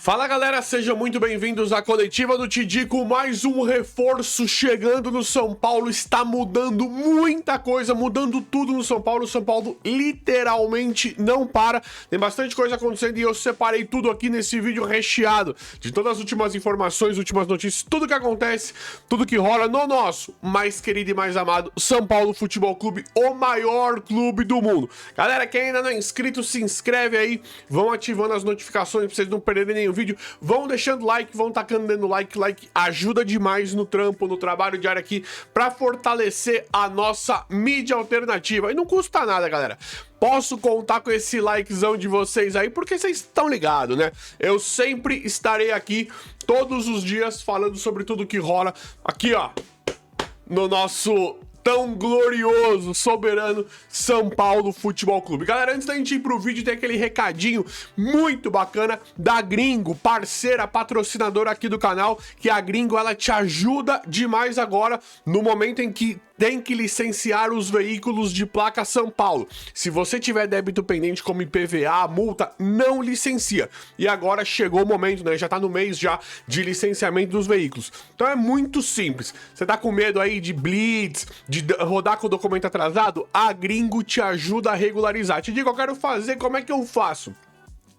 Fala galera, sejam muito bem-vindos à coletiva do Tidico, mais um reforço chegando no São Paulo, está mudando muita coisa, mudando tudo no São Paulo, o São Paulo literalmente não para, tem bastante coisa acontecendo e eu separei tudo aqui nesse vídeo recheado de todas as últimas informações, últimas notícias, tudo que acontece, tudo que rola no nosso mais querido e mais amado São Paulo Futebol Clube, o maior clube do mundo. Galera, quem ainda não é inscrito, se inscreve aí, vão ativando as notificações pra vocês não perderem nenhum vídeo, vão deixando like, vão tacando dentro do like ajuda demais no trampo, no trabalho diário aqui, pra fortalecer a nossa mídia alternativa, e não custa nada, galera. Posso contar com esse likezão de vocês aí, porque vocês estão ligados, né? Eu sempre estarei aqui, todos os dias, falando sobre tudo que rola aqui, ó, no nosso tão glorioso, soberano São Paulo Futebol Clube. Galera, antes da gente ir pro vídeo, tem aquele recadinho muito bacana da Gringo, parceira, patrocinadora aqui do canal, que a Gringo, ela te ajuda demais agora, no momento em que tem que licenciar os veículos de placa São Paulo. Se você tiver débito pendente como IPVA, multa, não licencia. E agora chegou o momento, né? Já tá no mês já de licenciamento dos veículos. Então é muito simples. Você tá com medo aí de blitz, de rodar com o documento atrasado? A Gringo te ajuda a regularizar. Te digo, eu quero fazer, como é que eu faço?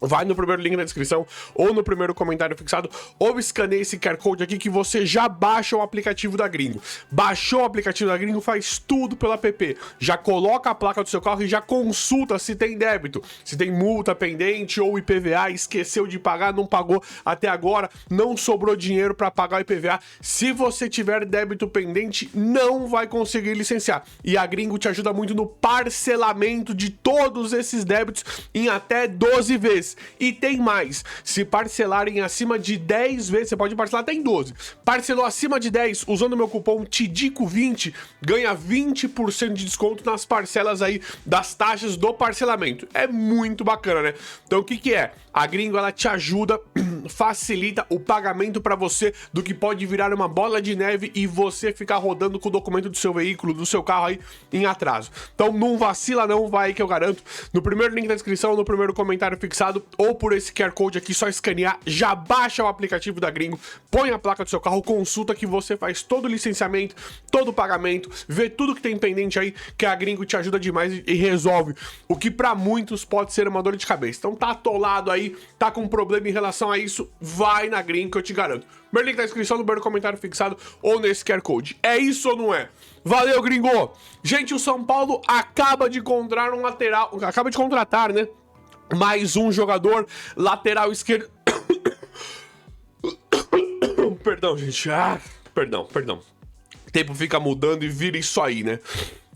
Vai no primeiro link na descrição ou no primeiro comentário fixado, ou escaneia esse QR Code aqui que você já baixa o aplicativo da Gringo. Baixou o aplicativo da Gringo, faz tudo pelo app. Já coloca a placa do seu carro e já consulta se tem débito, se tem multa pendente ou IPVA, esqueceu de pagar, não pagou até agora, não sobrou dinheiro para pagar o IPVA. Se você tiver débito pendente, não vai conseguir licenciar. E a Gringo te ajuda muito no parcelamento de todos esses débitos em até 12 vezes. E tem mais, se parcelarem acima de 10 vezes, você pode parcelar até em 12. Parcelou acima de 10, usando o meu cupom TIDICO20, ganha 20% de desconto nas parcelas aí das taxas do parcelamento. É muito bacana, né? Então o que que é? A Gringo, ela te ajuda, facilita o pagamento para você do que pode virar uma bola de neve e você ficar rodando com o documento do seu veículo, do seu carro aí em atraso. Então não vacila não, vai aí que eu garanto. No primeiro link da descrição, no primeiro comentário fixado, ou por esse QR Code aqui, só escanear, já baixa o aplicativo da Gringo, põe a placa do seu carro, consulta que você faz todo o licenciamento, todo o pagamento, vê tudo que tem pendente aí, que a Gringo te ajuda demais e resolve o que para muitos pode ser uma dor de cabeça. Então tá atolado aí, tá com um problema em relação a isso, vai na Gringo que eu te garanto. Meu link na descrição, no primeiro comentário fixado ou nesse QR Code. É isso ou não é? Valeu, Gringo! Gente, o São Paulo acaba de encontrar um lateral, acaba de contratar, né? Mais um jogador, lateral esquerdo. Perdão, gente. Perdão. O tempo fica mudando e vira isso aí, né?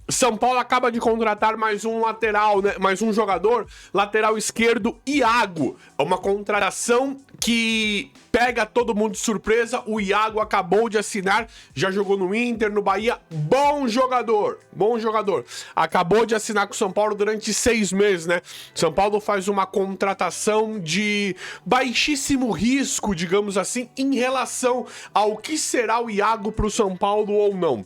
São Paulo acaba de contratar mais um lateral, né? Mais um jogador, lateral esquerdo, Iago. É uma contratação que pega todo mundo de surpresa. O Iago acabou de assinar, já jogou no Inter, no Bahia. Bom jogador. Acabou de assinar com o São Paulo durante 6 meses, né? São Paulo faz uma contratação de baixíssimo risco, digamos assim, em relação ao que será o Iago pro São Paulo ou não.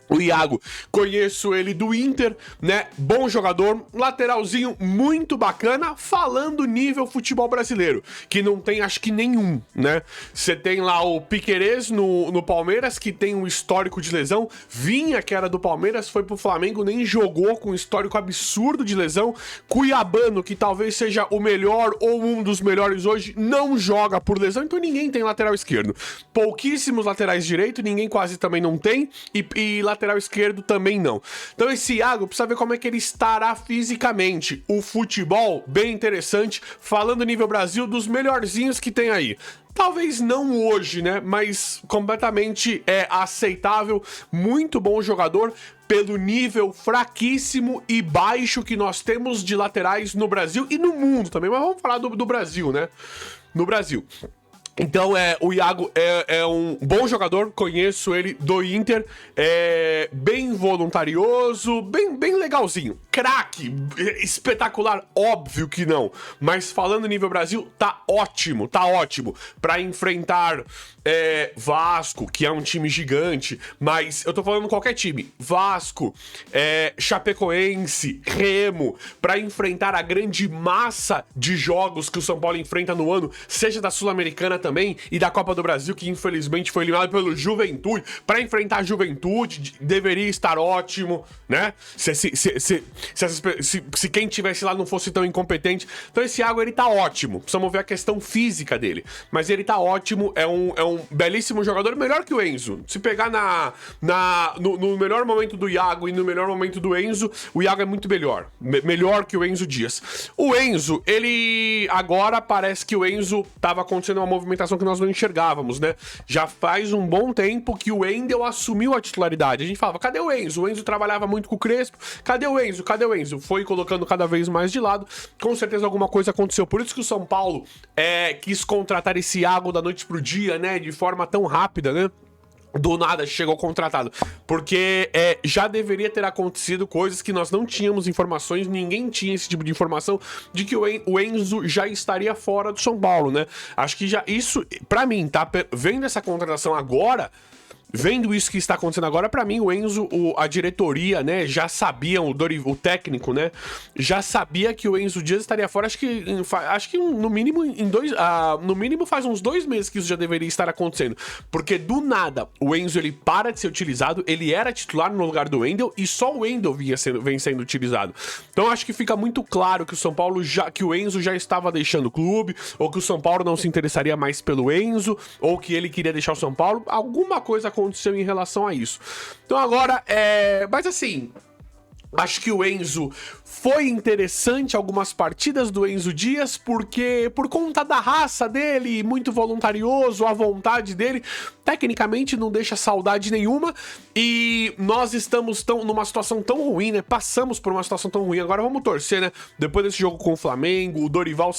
O Iago, conheço ele do Inter, né? Bom jogador, lateralzinho muito bacana, falando nível futebol brasileiro, que não tem acho que nenhum, né? Você tem lá o Piquerez no Palmeiras, que tem um histórico de lesão, Vinha, que era do Palmeiras, foi pro Flamengo, nem jogou, com um histórico absurdo de lesão. Cuiabano, que talvez seja o melhor ou um dos melhores hoje, não joga por lesão, então ninguém tem lateral esquerdo. Pouquíssimos laterais direito, ninguém quase também não tem, e lateral esquerdo também não. Então esse Iago, precisa ver como é que ele estará fisicamente. O futebol, bem interessante, falando nível Brasil, dos melhorzinhos que tem aí. Talvez não hoje, né, mas completamente aceitável, muito bom jogador, pelo nível fraquíssimo e baixo que nós temos de laterais no Brasil e no mundo também, mas vamos falar do Brasil, né, no Brasil. Então, o Iago é um bom jogador, conheço ele do Inter, é bem voluntarioso, bem legalzinho. Craque, espetacular, óbvio que não. Mas falando nível Brasil, tá ótimo. Pra enfrentar Vasco, que é um time gigante, mas eu tô falando qualquer time. Vasco, Chapecoense, Remo, pra enfrentar a grande massa de jogos que o São Paulo enfrenta no ano, seja da Sul-Americana também e da Copa do Brasil, que infelizmente foi eliminado pelo Juventude. Pra enfrentar a Juventude, deveria estar ótimo, né? Se quem tivesse lá não fosse tão incompetente. Então esse Iago, ele tá ótimo. Precisamos ver a questão física dele. Mas ele tá ótimo, é um belíssimo jogador, melhor que o Enzo. Se pegar no melhor momento do Iago e no melhor momento do Enzo, o Iago é muito melhor. Melhor que o Enzo Dias. O Enzo, ele... Agora parece que o Enzo tava acontecendo uma movimentação que nós não enxergávamos, né? Já faz um bom tempo que o Wendel assumiu a titularidade. A gente falava, cadê o Enzo? O Enzo trabalhava muito com o Crespo. Cadê o Enzo? Foi colocando cada vez mais de lado. Com certeza alguma coisa aconteceu. Por isso que o São Paulo quis contratar esse Iago da noite pro dia, né? De forma tão rápida, né? Do nada chegou contratado, porque já deveria ter acontecido coisas que nós não tínhamos informações, ninguém tinha esse tipo de informação de que o Enzo já estaria fora do São Paulo, né? Acho que já isso, pra mim, tá vendo essa contratação agora, vendo isso que está acontecendo agora, pra mim, o Enzo, a diretoria, né, já sabia, o técnico, né, já sabia que o Enzo Dias estaria fora. Acho que no mínimo no mínimo faz uns 2 meses que isso já deveria estar acontecendo, porque do nada o Enzo, ele para de ser utilizado, ele era titular no lugar do Wendel e só o Wendel vem sendo utilizado. Então acho que fica muito claro que que o Enzo já estava deixando o clube, ou que o São Paulo não se interessaria mais pelo Enzo, ou que ele queria deixar o São Paulo. Alguma coisa aconteceu em relação a isso. Então agora, mas assim, acho que o Enzo foi interessante, algumas partidas do Enzo Dias, porque por conta da raça dele, muito voluntarioso, a vontade dele, tecnicamente não deixa saudade nenhuma, e nós estamos numa situação tão ruim, né? Passamos por uma situação tão ruim, agora vamos torcer, né? Depois desse jogo com o Flamengo, o Dorival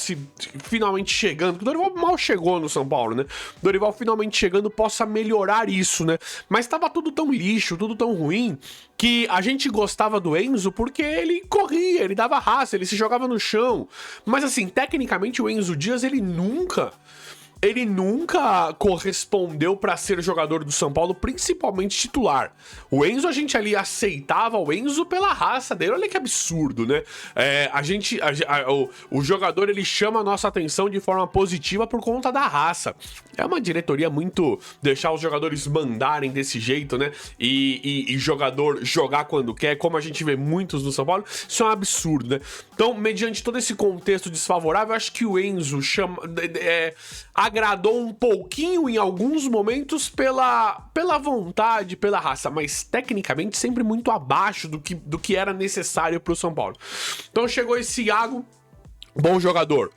finalmente chegando, porque o Dorival mal chegou no São Paulo, né? O Dorival finalmente chegando possa melhorar isso, né? Mas tava tudo tão lixo, tudo tão ruim, que a gente gostava do Enzo porque ele corria, ele dava raça, ele se jogava no chão. Mas assim, tecnicamente o Enzo Dias, ele nunca correspondeu pra ser jogador do São Paulo, principalmente titular. O Enzo, a gente ali aceitava o Enzo pela raça dele. Olha que absurdo, né? O jogador, ele chama a nossa atenção de forma positiva por conta da raça. É uma diretoria muito deixar os jogadores mandarem desse jeito, né? E jogador jogar quando quer, como a gente vê muitos no São Paulo. Isso é um absurdo, né? Então, mediante todo esse contexto desfavorável, acho que o Enzo agradou um pouquinho em alguns momentos pela vontade, pela raça, mas tecnicamente sempre muito abaixo do que era necessário pro São Paulo. Então chegou esse Iago, bom jogador,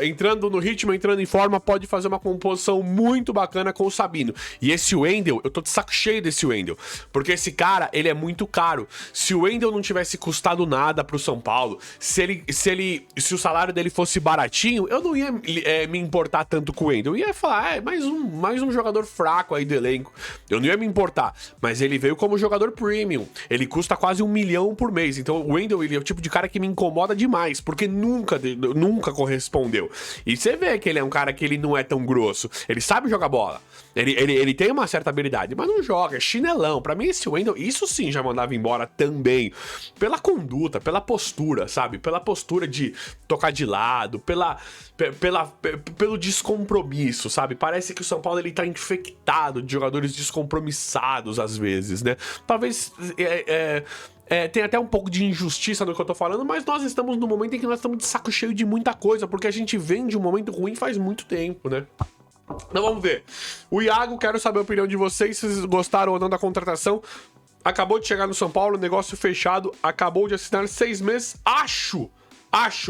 entrando no ritmo, entrando em forma, pode fazer uma composição muito bacana com o Sabino. E esse Wendel, eu tô de saco cheio desse Wendel, porque esse cara, ele é muito caro. Se o Wendel não tivesse custado nada pro São Paulo, se o salário dele fosse baratinho, eu não ia me importar tanto com o Wendel. Eu ia falar, mais um jogador fraco aí do elenco. Eu não ia me importar, mas ele veio como jogador premium, ele custa quase 1 milhão por mês. Então o Wendel, ele é o tipo de cara que me incomoda demais, porque nunca correspondeu. E você vê que ele é um cara que ele não é tão grosso. Ele sabe jogar bola. Ele tem uma certa habilidade, mas não joga, é chinelão. Pra mim, esse Wendel, isso sim já mandava embora também. Pela conduta, pela postura, sabe? Pela postura de tocar de lado, pelo descompromisso, sabe? Parece que o São Paulo, ele tá infectado de jogadores descompromissados às vezes, né? Talvez tem até um pouco de injustiça no que eu tô falando, mas nós estamos no momento em que nós estamos de saco cheio de muita coisa, porque a gente vem de um momento ruim faz muito tempo, né? Então vamos ver. O Iago, quero saber a opinião de vocês, se vocês gostaram ou não da contratação. Acabou de chegar no São Paulo, negócio fechado, acabou de assinar 6 meses. Acho,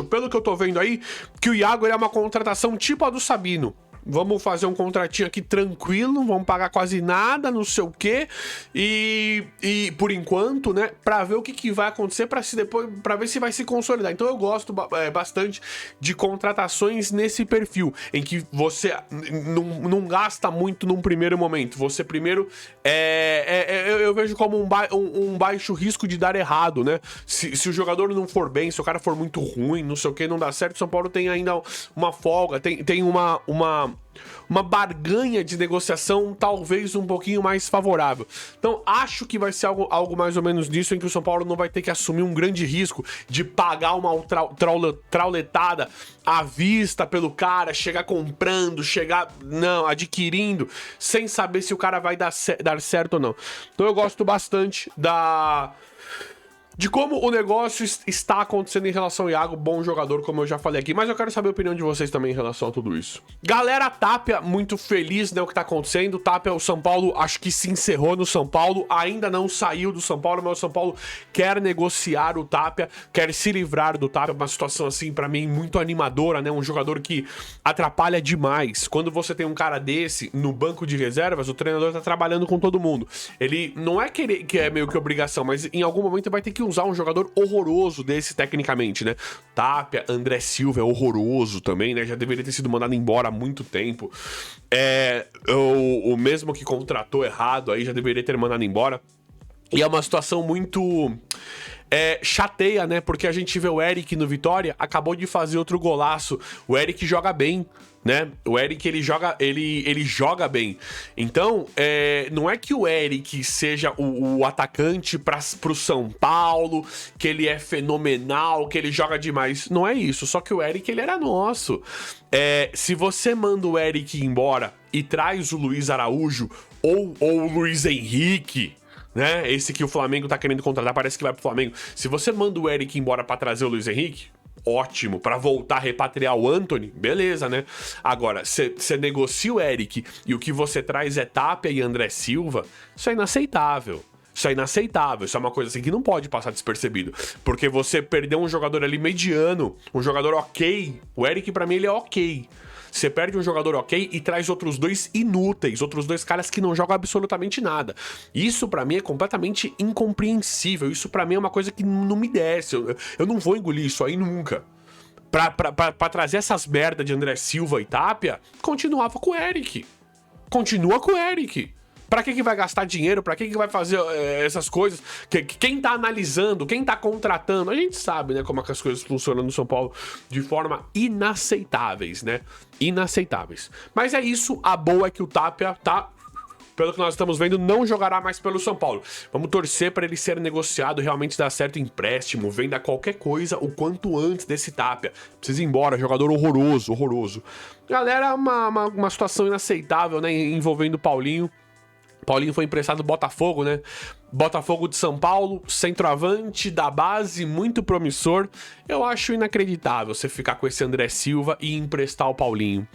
pelo que eu tô vendo aí, que o Iago, ele é uma contratação tipo a do Sabino. vamos fazer um contratinho aqui tranquilo, vamos pagar quase nada, não sei o quê, e por enquanto, né, pra ver o que vai acontecer, pra ver se vai se consolidar. Então eu gosto bastante de contratações nesse perfil, em que você não gasta muito num primeiro momento, você primeiro, eu vejo como um baixo risco de dar errado, né, se o jogador não for bem, se o cara for muito ruim, não sei o que, não dá certo, o São Paulo tem ainda uma folga, tem uma barganha de negociação talvez um pouquinho mais favorável. Então acho que vai ser algo mais ou menos disso, em que o São Paulo não vai ter que assumir um grande risco de pagar uma trauletada à vista pelo cara, chegar comprando, adquirindo, sem saber se o cara vai dar certo ou não. Então eu gosto bastante de como o negócio está acontecendo em relação ao Iago, bom jogador, como eu já falei aqui, mas eu quero saber a opinião de vocês também em relação a tudo isso. Galera, Tapia, muito feliz, né, o que tá acontecendo. Tapia, o São Paulo, acho que se encerrou no São Paulo, ainda não saiu do São Paulo, mas o São Paulo quer negociar o Tapia, quer se livrar do Tapia, uma situação assim, pra mim, muito animadora, né, um jogador que atrapalha demais. Quando você tem um cara desse no banco de reservas, o treinador tá trabalhando com todo mundo. Ele não é que é meio que obrigação, mas em algum momento vai ter que usar um jogador horroroso desse tecnicamente, né? Tapia, André Silva é horroroso também, né? Já deveria ter sido mandado embora há muito tempo. O mesmo que contratou errado aí já deveria ter mandado embora. E é uma situação muito chateia, né? Porque a gente vê o Eric no Vitória, acabou de fazer outro golaço. O Eric joga bem, né? O Eric, ele joga bem. Então, não é que o Eric seja o atacante pro São Paulo, que ele é fenomenal, que ele joga demais. Não é isso. Só que o Eric, ele era nosso. Se você manda o Eric embora e traz o Luiz Araújo ou o Luiz Henrique, né? Esse que o Flamengo tá querendo contratar, parece que vai pro Flamengo. Se você manda o Eric embora pra trazer o Luiz Henrique, ótimo, pra voltar a repatriar o Antony, beleza, né? Agora, você negocia o Eric e o que você traz é Tapia e André Silva, isso é inaceitável. Isso é inaceitável, isso é uma coisa assim que não pode passar despercebido. Porque você perdeu um jogador ali mediano, um jogador ok. O Eric, pra mim, ele é ok. Você perde um jogador ok e traz outros dois inúteis, outros dois caras que não jogam absolutamente nada. Isso pra mim é completamente incompreensível. Isso pra mim é uma coisa que não me desce. Eu não vou engolir isso aí nunca. Pra trazer essas merda de André Silva e Tapia, continuava com o Eric. Continua com o Eric. Pra que vai gastar dinheiro? Pra que vai fazer essas coisas? Quem tá analisando? Quem tá contratando? A gente sabe, né, como é que as coisas funcionam no São Paulo de forma inaceitáveis, né? Inaceitáveis. Mas é isso, a boa é que o Tapia tá, pelo que nós estamos vendo, não jogará mais pelo São Paulo. Vamos torcer para ele ser negociado, realmente dar certo empréstimo, venda qualquer coisa o quanto antes desse Tapia. Precisa ir embora, jogador horroroso, horroroso. Galera, uma situação inaceitável, né, envolvendo o Paulinho. Paulinho foi emprestado do Botafogo, né? Botafogo de São Paulo, centroavante da base, muito promissor. Eu acho inacreditável você ficar com esse André Silva e emprestar o Paulinho.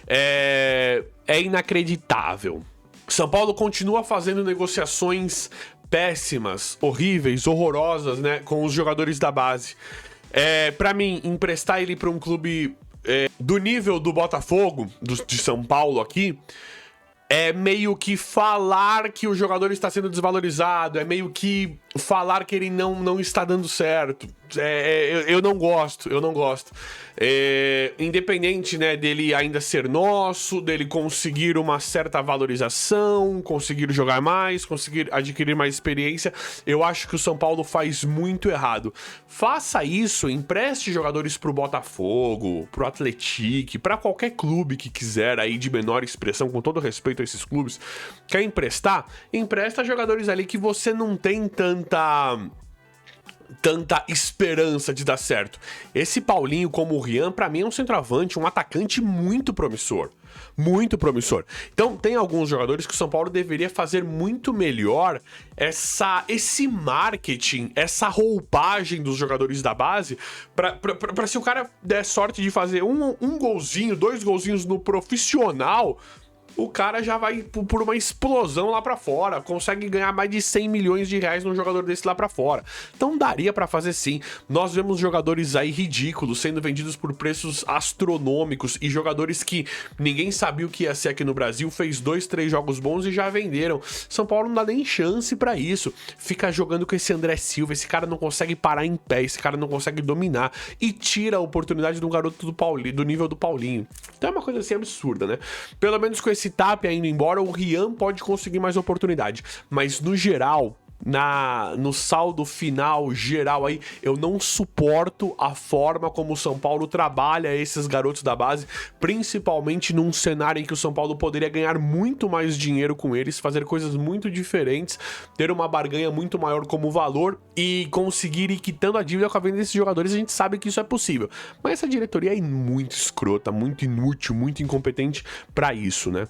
É inacreditável. São Paulo continua fazendo negociações péssimas, horríveis, horrorosas, né? Com os jogadores da base. Pra mim, emprestar ele pra um clube do nível do Botafogo, de São Paulo aqui, é meio que falar que o jogador está sendo desvalorizado, é meio que falar que ele não está dando certo. Eu não gosto. Independente, né, dele ainda ser nosso, dele conseguir uma certa valorização, conseguir jogar mais, conseguir adquirir mais experiência, eu acho que o São Paulo faz muito errado. Faça isso, empreste jogadores pro Botafogo, pro Atlético, pra qualquer clube que quiser aí de menor expressão, com todo respeito a esses clubes. Quer emprestar? Empresta jogadores ali que você não tem tanta esperança de dar certo. Esse Paulinho, como o Rian, pra mim é um centroavante, um atacante muito promissor. Muito promissor. Então, tem alguns jogadores que o São Paulo deveria fazer muito melhor esse marketing, essa roupagem dos jogadores da base, pra se o cara der sorte de fazer um golzinho, 2 golzinhos no profissional, o cara já vai por uma explosão lá pra fora, consegue ganhar mais de 100 milhões de reais num jogador desse lá pra fora. Então daria pra fazer sim. Nós vemos jogadores aí ridículos sendo vendidos por preços astronômicos e jogadores que ninguém sabia o que ia ser aqui no Brasil, fez 2, 3 jogos bons e já venderam. São Paulo não dá nem chance pra isso. Fica jogando com esse André Silva, esse cara não consegue parar em pé, esse cara não consegue dominar e tira a oportunidade de um garoto do nível do Paulinho. Então é uma coisa assim absurda, né? Pelo menos com esse Tapia indo embora, o Rian pode conseguir mais oportunidade, mas no geral, no saldo final geral aí, eu não suporto a forma como o São Paulo trabalha esses garotos da base, principalmente num cenário em que o São Paulo poderia ganhar muito mais dinheiro com eles, fazer coisas muito diferentes, ter uma barganha muito maior como valor e conseguir ir quitando a dívida com a venda desses jogadores. A gente sabe que isso é possível, mas essa diretoria é muito escrota, muito inútil, muito incompetente pra isso, né?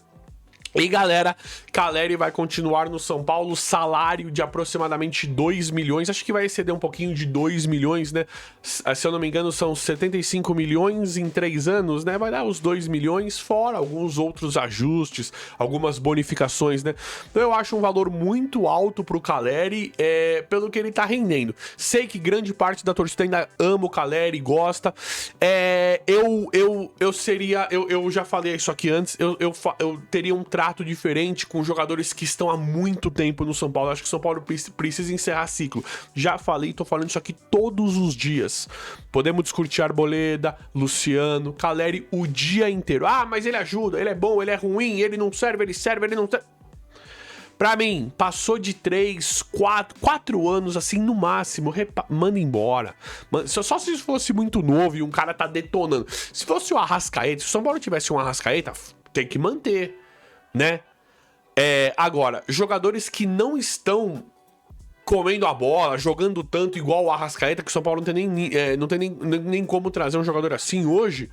E galera, Calleri vai continuar no São Paulo, salário de aproximadamente 2 milhões, acho que vai exceder um pouquinho de 2 milhões, né? Se eu não me engano são 75 milhões em 3 anos, né? Vai dar os 2 milhões, fora alguns outros ajustes, algumas bonificações, né? Então eu acho um valor muito alto pro Calleri, pelo que ele tá rendendo. Sei que grande parte da torcida ainda ama o Calleri, gosta. Eu já falei isso aqui antes, eu teria um trato diferente com jogadores que estão há muito tempo no São Paulo. Acho que o São Paulo precisa encerrar ciclo. Já falei, tô falando isso aqui todos os dias. Podemos discutir Arboleda, Luciano, Calleri o dia inteiro. Ah, mas ele ajuda, ele é bom, ele é ruim, ele não serve, ele serve, ele não serve. Pra mim, passou de 3, 4 anos, assim, no máximo, manda embora. Só se fosse muito novo e um cara tá detonando. Se fosse o Arrascaeta, se o São Paulo tivesse um Arrascaeta, tem que manter, né? Agora, jogadores que não estão comendo a bola, jogando tanto igual o Arrascaeta, que o São Paulo não tem nem como trazer um jogador assim hoje,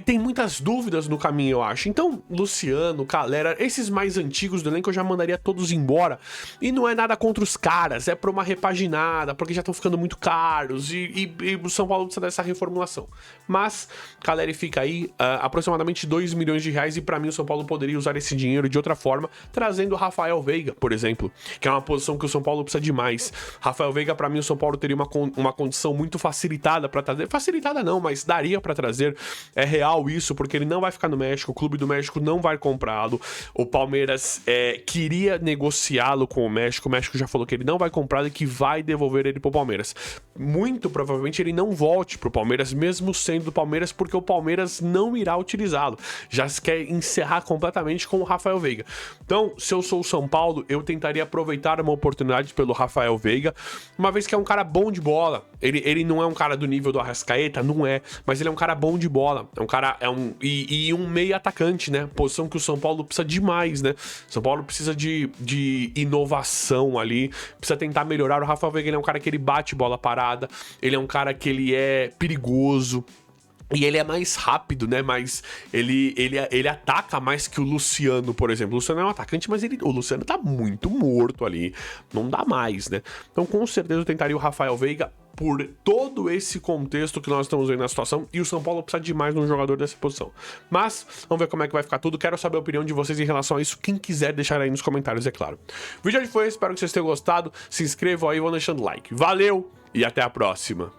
tem muitas dúvidas no caminho, eu acho. Então, Luciano, Calera, esses mais antigos do elenco eu já mandaria todos embora. E não é nada contra os caras, é pra uma repaginada, porque já estão ficando muito caros e o São Paulo precisa dessa reformulação. Mas, Calera fica aí, aproximadamente 2 milhões de reais, e pra mim o São Paulo poderia usar esse dinheiro de outra forma, trazendo o Rafael Veiga, por exemplo, que é uma posição que o São Paulo precisa demais. Rafael Veiga, pra mim, o São Paulo teria uma condição muito facilitada pra trazer. Facilitada não, mas daria pra trazer. É real isso, porque ele não vai ficar no México, o Clube do México não vai comprá-lo. O Palmeiras queria negociá-lo com o México já falou que ele não vai comprá-lo e que vai devolver ele pro Palmeiras. Muito provavelmente ele não volte pro Palmeiras, mesmo sendo do Palmeiras, porque o Palmeiras não irá utilizá-lo. Já se quer encerrar completamente com o Rafael Veiga. Então, se eu sou o São Paulo, eu tentaria aproveitar uma oportunidade pelo Rafael Veiga, uma vez que é um cara bom de bola. Ele não é um cara do nível do Arrascaeta, não é, mas ele é um cara bom de bola. É um cara, um meio atacante, né? Posição que o São Paulo precisa demais, né? São Paulo precisa de inovação ali, precisa tentar melhorar. O Rafael Veiga, ele é um cara que ele bate bola parada, ele é um cara que ele é perigoso. E ele é mais rápido, né? Mas ele ataca mais que o Luciano, por exemplo. O Luciano é um atacante, mas o Luciano tá muito morto ali. Não dá mais, né? Então, com certeza, eu tentaria o Rafael Veiga por todo esse contexto que nós estamos vendo na situação. E o São Paulo precisa de mais de um jogador dessa posição. Mas, vamos ver como é que vai ficar tudo. Quero saber a opinião de vocês em relação a isso. Quem quiser deixar aí nos comentários, é claro. O vídeo de hoje foi esse. Espero que vocês tenham gostado. Se inscrevam aí e vão deixando like. Valeu e até a próxima.